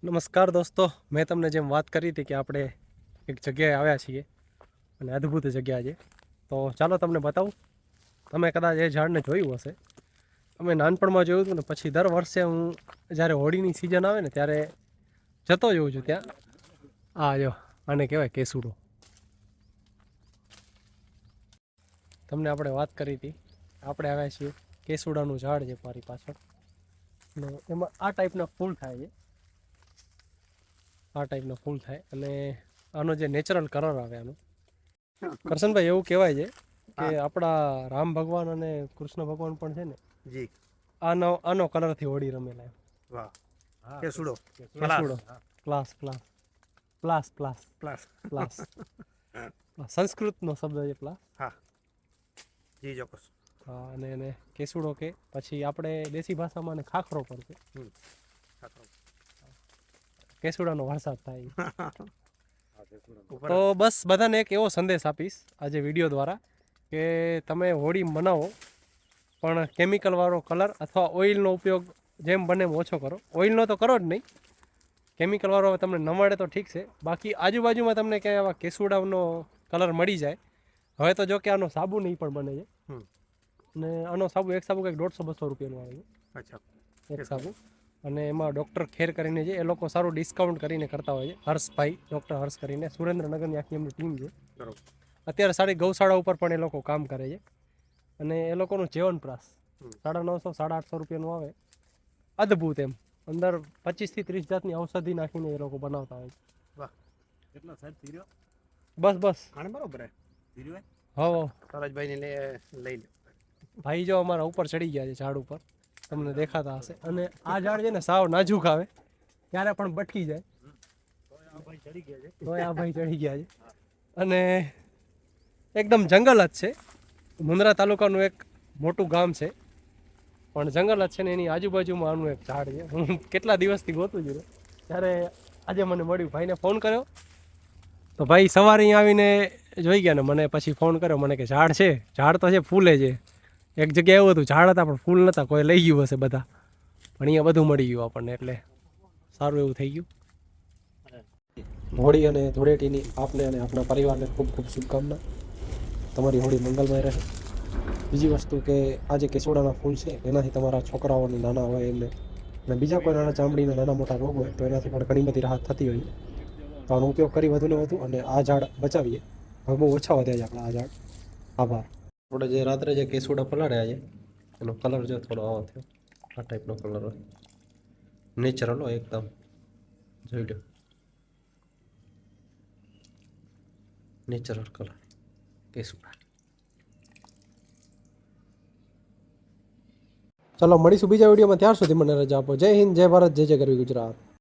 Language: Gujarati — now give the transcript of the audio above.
નમસ્કાર દોસ્તો, મેં તમને જેમ વાત કરી હતી કે આપણે એક જગ્યાએ આવ્યા છીએ અને અદ્ભુત જગ્યા છે. તો ચાલો તમને બતાવું. તમે કદાચ એ ઝાડને જોયું હશે. અમે નાનપણમાં જોયું હતું ને પછી દર વર્ષે હું જ્યારે હોળીની સિઝન આવે ને ત્યારે જતો જ હોઉં છું ત્યાં. આ જો આને કહેવાય કેસુડો. તમને આપણે વાત કરી હતી, આપણે આવ્યા છીએ કેસુડાનું ઝાડ છે મારી પાછળ, ને એમાં આ ટાઈપના ફૂલ થાય છે. આ ટાઈપના ફૂલ થાય અને આનો જે નેચરલ કલર આવે આનો, કરશનભાઈ એવું કહેવાય છે કે આપણા રામ ભગવાન અને કૃષ્ણ ભગવાન પણ છે ને જી આનો કલરથી હોળી રમેલા. વાહ કેસુડો કેસુડો પ્લાસ પ્લાસ પ્લાસ પ્લાસ પ્લસ પ્લાસ સંસ્કૃતનો શબ્દ છે પ્લાસ. હા જી ચોક્કસ. હા, અને એને કેસુડો કે પછી આપણે દેશી ભાષામાં એને ખાખરો પણ છે. કેસુડાનો વરસાદ થાય. તો બસ બધાને એક એવો સંદેશ આપીશ આજે વિડીયો દ્વારા કે તમે હોળી મનાવો પણ કેમિકલવાળો કલર અથવા ઓઇલનો ઉપયોગ જેમ બને એમ ઓછો કરો. ઓઇલનો તો કરો જ નહીં, કેમિકલવાળો તમને ન મળે તો ઠીક છે, બાકી આજુબાજુમાં તમને ક્યાંય આવા કેસુડાનો કલર મળી જાય. હવે તો જો કે આનો સાબુ નહીં પણ બને છે, અને આનો સાબુ એક સાબુ કંઈક 150-200 રૂપિયાનો આવે છે. અચ્છા. એક સાબુ. અને એમાં ડૉક્ટર ખેર કરીને છે, એ લોકો સારું ડિસ્કાઉન્ટ કરીને કરતા હોય છે. હર્ષભાઈ, ડૉક્ટર હર્ષ કરીને, સુરેન્દ્રનગરની આખી એમની ટીમ છે. બરોબર. અત્યારે સારી ગૌશાળા ઉપર પણ એ લોકો કામ કરે છે. અને એ લોકોનું જીવનપ્રાસ 950-850 રૂપિયાનું આવે. અદ્ભુત એમ. અંદર 25-30 જાતની ઔષધિ નાખીને એ લોકો બનાવતા હોય છે. વાહ, કેટલો સાહેબ ધીર્યો. બસ આને બરોબર હે ધીર્યો. હા, સરોજભાઈને લઈ લો. ભાઈ જો અમારા ઉપર ચડી ગયા છે ઝાડ ઉપર, તમને દેખાતા હશે. અને આ ઝાડ છે ને સાવ નાજુક આવે ત્યારે પણ બટકી જાય. તોય આ ભાઈ ચડી ગયા છે. અને એકદમ જંગલ જ છે. મુન્દ્રા તાલુકાનું એક મોટું ગામ છે, પણ જંગલ જ છે ને એની આજુબાજુમાં આનું એક ઝાડ છે. હું કેટલા દિવસથી ગોતું છું ત્યારે આજે મને મળ્યું. ભાઈને ફોન કર્યો તો ભાઈ સવારે અહીં આવીને જોઈ ગયા ને મને પછી ફોન કર્યો મને કે ઝાડ છે. ઝાડ તો છે, ફૂલે છે. એક જગ્યાએ એવું હતું ઝાડ હતા પણ ફૂલ નહોતા, કોઈ લઈ ગયું હશે બધા, પણ અહીંયા બધું મળી ગયું આપણને, એટલે સારું એવું થઈ ગયું. હોળી અને ધૂળેટીની આપને અને આપણા પરિવારને ખૂબ ખૂબ શુભકામના. તમારી હોળી મંગલમય રહે. બીજી વસ્તુ કે આ જે કેસુડાના ફૂલ છે એનાથી તમારા છોકરાઓને નાના હોય એમને અને બીજા કોઈ નાના ચામડીના નાના મોટા રોગ હોય તો એનાથી પણ ઘણી બધી રાહત થતી હોય. તો આનો ઉપયોગ કરી વધુ ને વધુ અને આ ઝાડ બચાવીએ. હવે બહુ ઓછા વધ્યા છે આપણા આ ઝાડ. આભાર. આપણે જે રાત્રે જે કેસુડા પલાળ્યા છે એનો કલર જો થોડો આવો થયો, આ ટાઈપનો કલર હોય, નેચરલ હોય એકદમ. જોઈ લો, નેચરલ કલર કેસુડા. ચલો મળીશું બીજા વિડીયોમાં, ત્યાર સુધી મને રજા આપો. જય હિન્દ, જય ભારત, જય જય ગરવી ગુજરાત.